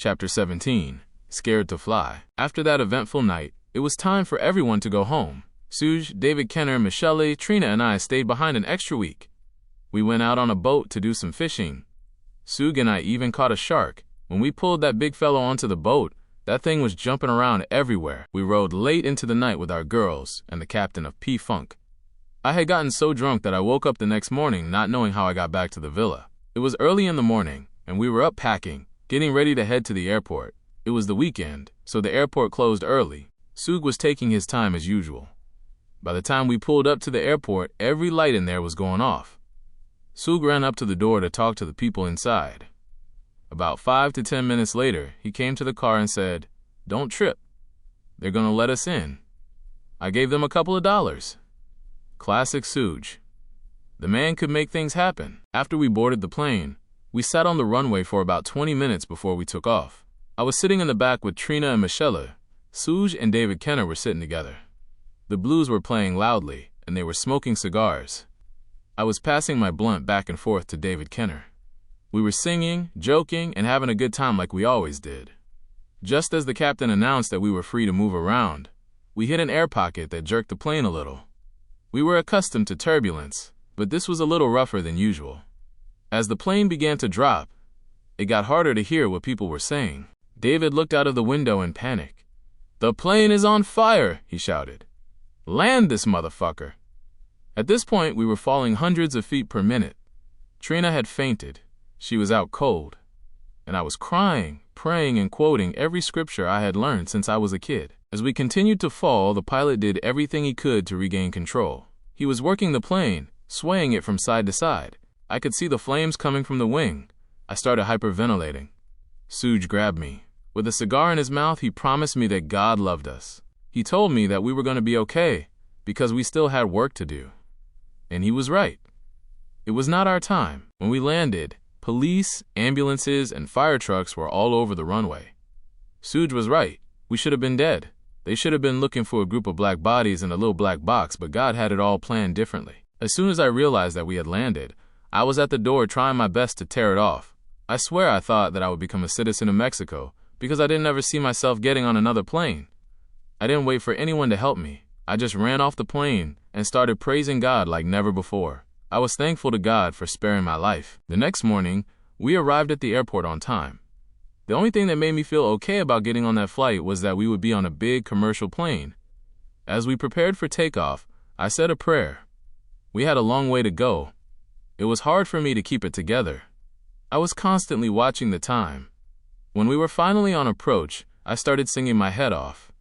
Chapter 17. Scared to Fly. After that eventful night, it was time for everyone to go home. Suge, David Kenner, Michelle, Trina, and I stayed behind an extra week. We went out on a boat to do some fishing. Suge and I even caught a shark. When we pulled that big fellow onto the boat, that thing was jumping around everywhere. We rode late into the night with our girls and the captain of P-Funk. I had gotten so drunk that I woke up the next morning not knowing how I got back to the villa. It was early in the morning, and we were up packing, getting ready to head to the airport. It was the weekend, so the airport closed early. Suge was taking his time as usual. By the time we pulled up to the airport, every light in there was going off. Suge ran up to the door to talk to the people inside. About 5 to 10 minutes later, he came to the car and said, "Don't trip. They're gonna let us in." I gave them a couple of dollars. Classic Suge. The man could make things happen. After we boarded the plane, we sat on the runway for about 20 minutes before we took off. I was sitting in the back with Trina and Michelle. Suge and David Kenner were sitting together. The blues were playing loudly, and they were smoking cigars. I was passing my blunt back and forth to David Kenner. We were singing, joking, and having a good time like we always did. Just as the captain announced that we were free to move around, we hit an air pocket that jerked the plane a little. We were accustomed to turbulence, but this was a little rougher than usual. As the plane began to drop, it got harder to hear what people were saying. David looked out of the window in panic. "The plane is on fire," he shouted. "Land this motherfucker." At this point, we were falling hundreds of feet per minute. Trina had fainted. She was out cold. And I was crying, praying, and quoting every scripture I had learned since I was a kid. As we continued to fall, the pilot did everything he could to regain control. He was working the plane, swaying it from side to side. I could see the flames coming from the wing. I started hyperventilating. Suge grabbed me. With a cigar in his mouth, he promised me that God loved us. He told me that we were going to be okay because we still had work to do. And he was right. It was not our time. When we landed, police, ambulances, and fire trucks were all over the runway. Suge was right. We should have been dead. They should have been looking for a group of black bodies in a little black box, but God had it all planned differently. As soon as I realized that we had landed, I was at the door trying my best to tear it off. I swear I thought that I would become a citizen of Mexico because I didn't ever see myself getting on another plane. I didn't wait for anyone to help me. I just ran off the plane and started praising God like never before. I was thankful to God for sparing my life. The next morning, we arrived at the airport on time. The only thing that made me feel okay about getting on that flight was that we would be on a big commercial plane. As we prepared for takeoff, I said a prayer. We had a long way to go. It was hard for me to keep it together. I was constantly watching the time. When we were finally on approach, I started singing my head off.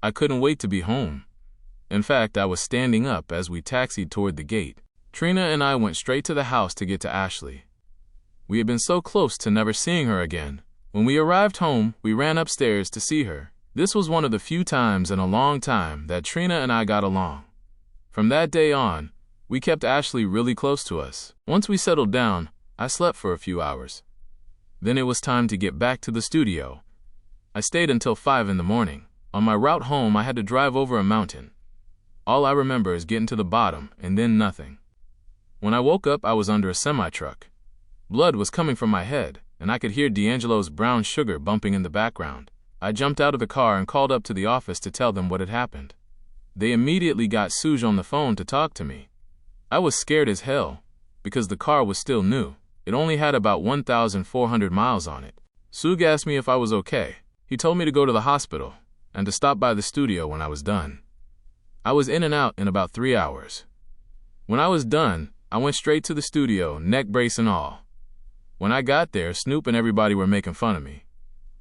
I couldn't wait to be home. In fact, I was standing up as we taxied toward the gate. Trina and I went straight to the house to get to Ashley. We had been so close to never seeing her again. When we arrived home, we ran upstairs to see her. This was one of the few times in a long time that Trina and I got along. From that day on, we kept Ashley really close to us. Once we settled down, I slept for a few hours. Then it was time to get back to the studio. I stayed until 5 in the morning. On my route home, I had to drive over a mountain. All I remember is getting to the bottom and then nothing. When I woke up, I was under a semi-truck. Blood was coming from my head, and I could hear D'Angelo's Brown Sugar bumping in the background. I jumped out of the car and called up to the office to tell them what had happened. They immediately got Suge on the phone to talk to me. I was scared as hell, because the car was still new. It only had about 1,400 miles on it. Suge asked me if I was okay. He told me to go to the hospital, and to stop by the studio when I was done. I was in and out in about 3 hours. When I was done, I went straight to the studio, neck brace and all. When I got there, Snoop and everybody were making fun of me.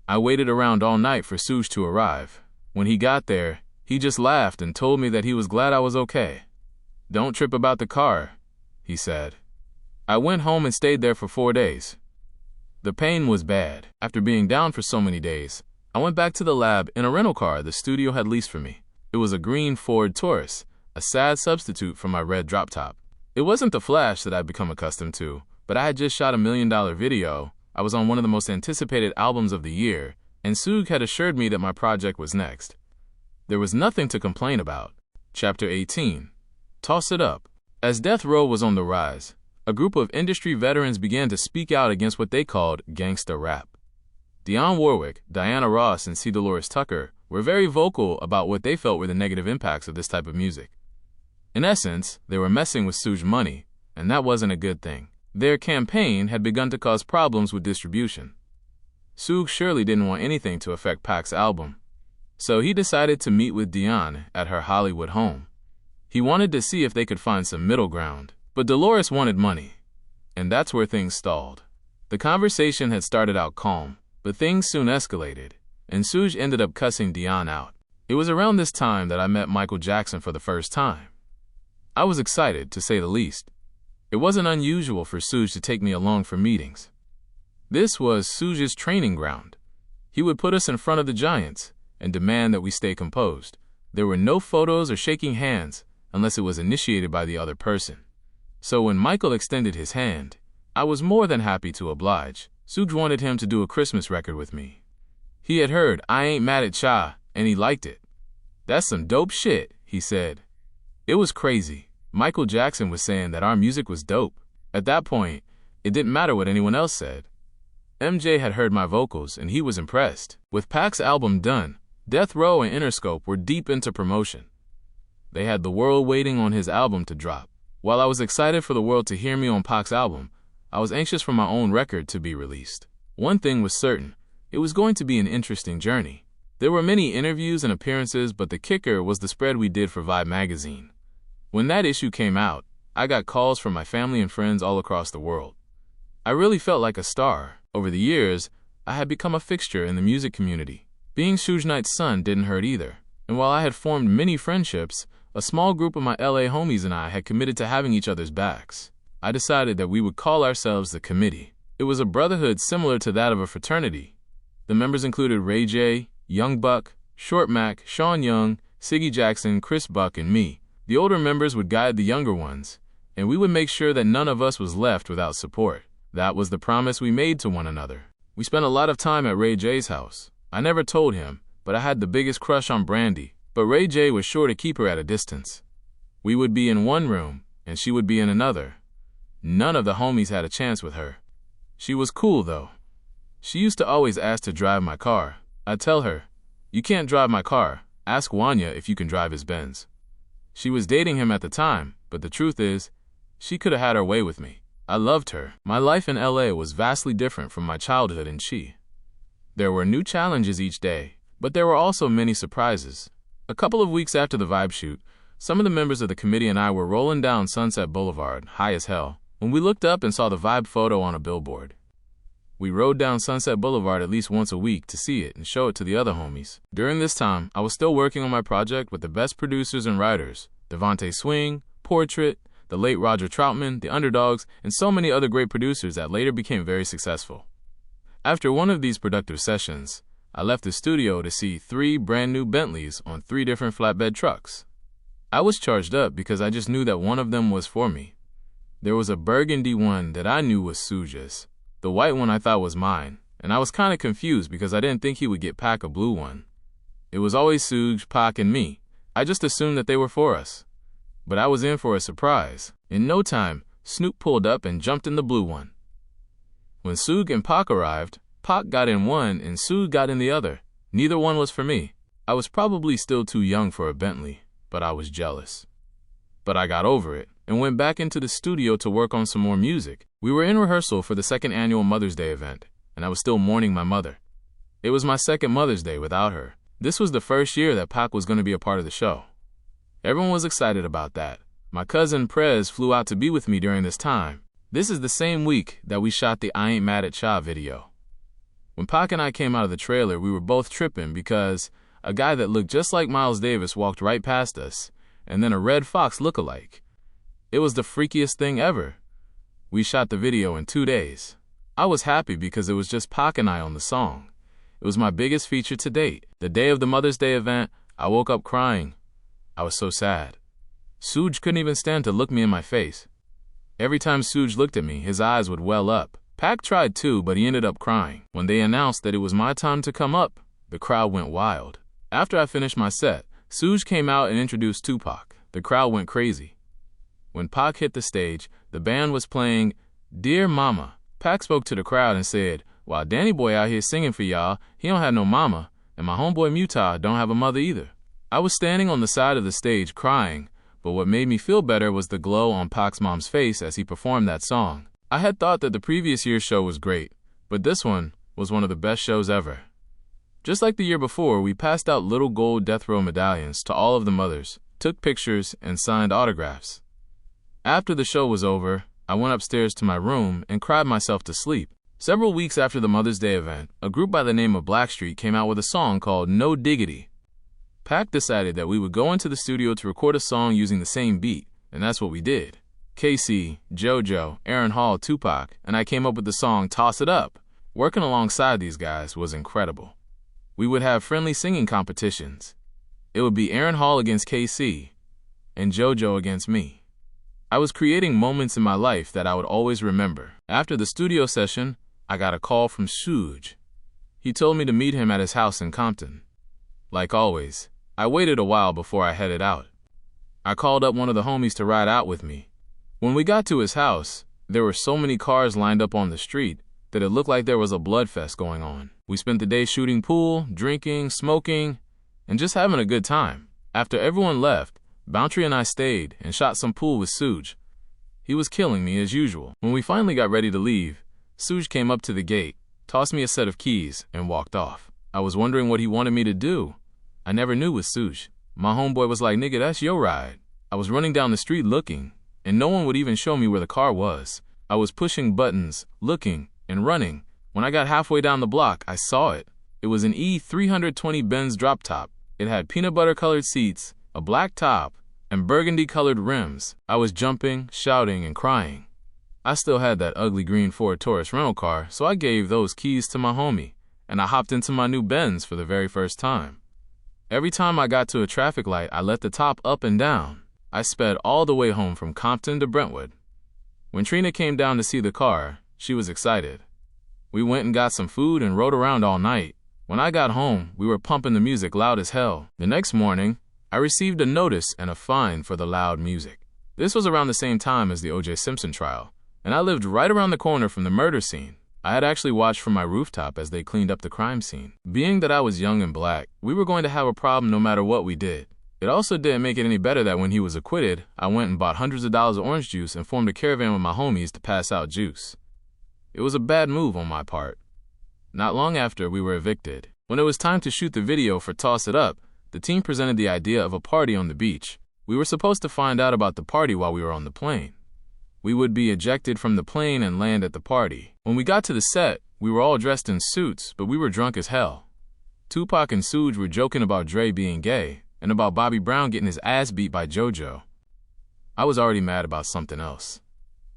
I waited around all night for Suge to arrive. When he got there, he just laughed and told me that he was glad I was okay. "Don't trip about the car," he said. I went home and stayed there for 4 days. The pain was bad. After being down for so many days, I went back to the lab in a rental car the studio had leased for me. It was a green Ford Taurus, a sad substitute for my red drop top. It wasn't the flash that I'd become accustomed to, but I had just shot a $1 million video. I was on one of the most anticipated albums of the year, and Suge had assured me that my project was next. There was nothing to complain about. Chapter 18. Toss It Up. As Deathrow was on the rise, a group of industry veterans began to speak out against what they called gangsta rap. Dionne Warwick, Diana Ross, and C. Dolores Tucker were very vocal about what they felt were the negative impacts of this type of music. In essence, they were messing with Suge's money, and that wasn't a good thing. Their campaign had begun to cause problems with distribution. Suge surely didn't want anything to affect Pac's album, so he decided to meet with Dionne at her Hollywood home. He wanted to see if they could find some middle ground, but Dolores wanted money, and that's where things stalled. The conversation had started out calm, but things soon escalated, and Suge ended up cussing Dionne out. It was around this time that I met Michael Jackson for the first time. I was excited, to say the least. It wasn't unusual for Suge to take me along for meetings. This was Suge's training ground. He would put us in front of the giants and demand that we stay composed. There were no photos or shaking hands unless it was initiated by the other person. So when Michael extended his hand, I was more than happy to oblige. Suge wanted him to do a Christmas record with me. He had heard I Ain't Mad at Cha, and he liked it. "That's some dope shit," he said. It was crazy. Michael Jackson was saying that our music was dope. At that point, it didn't matter what anyone else said. MJ had heard my vocals, and he was impressed. With Pac's album done, Deathrow and Interscope were deep into promotion. They had the world waiting on his album to drop. While I was excited for the world to hear me on Pac's album, I was anxious for my own record to be released. One thing was certain, it was going to be an interesting journey. There were many interviews and appearances, but the kicker was the spread we did for Vibe magazine. When that issue came out, I got calls from my family and friends all across the world. I really felt like a star. Over the years, I had become a fixture in the music community. Being Suge Knight's son didn't hurt either, and while I had formed many friendships, a small group of my LA homies and I had committed to having each other's backs. I decided that we would call ourselves the Committee. It was a brotherhood similar to that of a fraternity. The members included Ray J, Young Buck, Short Mac, Sean Young, Siggy Jackson, Chris Buck, and me. The older members would guide the younger ones, and we would make sure that none of us was left without support. That was the promise we made to one another. We spent a lot of time at Ray J's house. I never told him, but I had the biggest crush on Brandy, but Ray J was sure to keep her at a distance. We would be in one room, and she would be in another. None of the homies had a chance with her. She was cool, though. She used to always ask to drive my car. I'd tell her, "You can't drive my car. Ask Wanya if you can drive his Benz." She was dating him at the time, but the truth is, she could have had her way with me. I loved her. My life in LA was vastly different from my childhood in Chi. There were new challenges each day, but there were also many surprises. A couple of weeks after the Vibe shoot, some of the members of the committee and I were rolling down Sunset Boulevard, high as hell, when we looked up and saw the Vibe photo on a billboard. We rode down Sunset Boulevard at least once a week to see it and show it to the other homies. During this time, I was still working on my project with the best producers and writers, Devontae Swing, Portrait, the late Roger Troutman, the Underdogs, and so many other great producers that later became very successful. After one of these productive sessions, I left the studio to see 3 brand new Bentleys on 3 different flatbed trucks. I was charged up because I just knew that one of them was for me. There was a burgundy one that I knew was Suge's. The white one I thought was mine, and I was kind of confused because I didn't think he would get Pac a blue one. It was always Suge, Pac, and me. I just assumed that they were for us. But I was in for a surprise. In no time, Snoop pulled up and jumped in the blue one. When Suge and Pac arrived, Pac got in one and Suge got in the other. Neither one was for me. I was probably still too young for a Bentley, but I was jealous. But I got over it and went back into the studio to work on some more music. We were in rehearsal for the 2nd annual Mother's Day event, and I was still mourning my mother. It was my 2nd Mother's Day without her. This was the first year that Pac was going to be a part of the show. Everyone was excited about that. My cousin Prez flew out to be with me during this time. This is the same week that we shot the I Ain't Mad at Cha video. When Pac and I came out of the trailer, we were both tripping because a guy that looked just like Miles Davis walked right past us, and then a Red Fox lookalike. It was the freakiest thing ever. We shot the video in 2 days. I was happy because it was just Pac and I on the song. It was my biggest feature to date. The day of the Mother's Day event, I woke up crying. I was so sad. Suge couldn't even stand to look me in my face. Every time Suge looked at me, his eyes would well up. Pac tried too, but he ended up crying. When they announced that it was my time to come up, the crowd went wild. After I finished my set, Suge came out and introduced Tupac. The crowd went crazy. When Pac hit the stage, the band was playing Dear Mama. Pac spoke to the crowd and said, While Danny Boy out here singing for y'all, he don't have no mama, and my homeboy Mutah don't have a mother either. I was standing on the side of the stage crying, but what made me feel better was the glow on Pac's mom's face as he performed that song. I had thought that the previous year's show was great, but this one was one of the best shows ever. Just like the year before, we passed out little gold Deathrow medallions to all of the mothers, took pictures, and signed autographs. After the show was over, I went upstairs to my room and cried myself to sleep. Several weeks after the Mother's Day event, a group by the name of Blackstreet came out with a song called No Diggity. Pac decided that we would go into the studio to record a song using the same beat, and that's what we did. KC, JoJo, Aaron Hall, Tupac, and I came up with the song Toss It Up. Working alongside these guys was incredible. We would have friendly singing competitions. It would be Aaron Hall against KC, and JoJo against me. I was creating moments in my life that I would always remember. After the studio session, I got a call from Suge. He told me to meet him at his house in Compton. Like always, I waited a while before I headed out. I called up one of the homies to ride out with me. When we got to his house, there were so many cars lined up on the street that it looked like there was a blood fest going on. We spent the day shooting pool, drinking, smoking, and just having a good time. After everyone left, Bounty and I stayed and shot some pool with Suge. He was killing me as usual. When we finally got ready to leave, Suge came up to the gate, tossed me a set of keys, and walked off. I was wondering what he wanted me to do. I never knew with Suge. My homeboy was like, "Nigga, that's your ride." I was running down the street looking, and no one would even show me where the car was. I was pushing buttons, looking, and running. When I got halfway down the block, I saw it. It was an E320 Benz drop top. It had peanut butter colored seats, a black top, and burgundy colored rims. I was jumping, shouting, and crying. I still had that ugly green Ford Taurus rental car, so I gave those keys to my homie, and I hopped into my new Benz for the very first time. Every time I got to a traffic light, I let the top up and down. I sped all the way home from Compton to Brentwood. When Trina came down to see the car, she was excited. We went and got some food and rode around all night. When I got home, we were pumping the music loud as hell. The next morning, I received a notice and a fine for the loud music. This was around the same time as the O.J. Simpson trial, and I lived right around the corner from the murder scene. I had actually watched from my rooftop as they cleaned up the crime scene. Being that I was young and black, we were going to have a problem no matter what we did. It also didn't make it any better that when he was acquitted, I went and bought hundreds of dollars of orange juice and formed a caravan with my homies to pass out juice. It was a bad move on my part. Not long after, we were evicted. When it was time to shoot the video for Toss It Up, the team presented the idea of a party on the beach. We were supposed to find out about the party while we were on the plane. We would be ejected from the plane and land at the party. When we got to the set, we were all dressed in suits, but we were drunk as hell. Tupac and Suge were joking about Dre being gay, and about Bobby Brown getting his ass beat by JoJo. I was already mad about something else.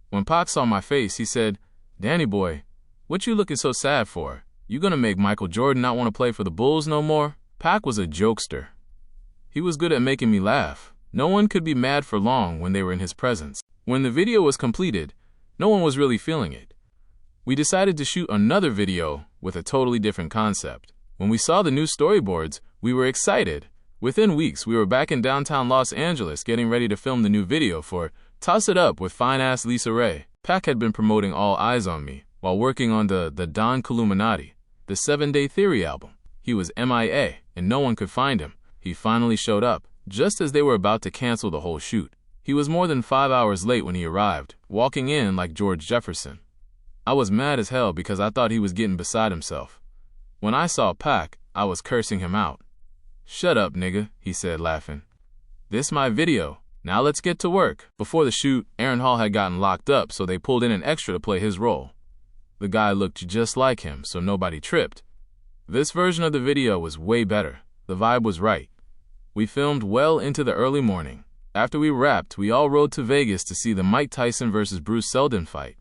When Pac saw my face, he said, "Danny boy, what you looking so sad for? You gonna make Michael Jordan not want to play for the Bulls no more?" Pac was a jokester. He was good at making me laugh. No one could be mad for long when they were in his presence. When the video was completed, no one was really feeling it. We decided to shoot another video with a totally different concept. When we saw the new storyboards, we were excited. Within weeks, we were back in downtown Los Angeles getting ready to film the new video for Toss It Up with fine-ass Lisa Ray. Pac had been promoting All Eyes on Me while working on the Don Columinati, the 7 Day Theory album. He was MIA, and no one could find him. He finally showed up, just as they were about to cancel the whole shoot. He was more than 5 hours late when he arrived, walking in like George Jefferson. I was mad as hell because I thought he was getting beside himself. When I saw Pac, I was cursing him out. "Shut up, nigga," he said, laughing. "This my video. Now let's get to work." Before the shoot, Aaron Hall had gotten locked up, so they pulled in an extra to play his role. The guy looked just like him, so nobody tripped. This version of the video was way better. The vibe was right. We filmed well into the early morning. After we wrapped, we all rode to Vegas to see the Mike Tyson vs. Bruce Seldon fight.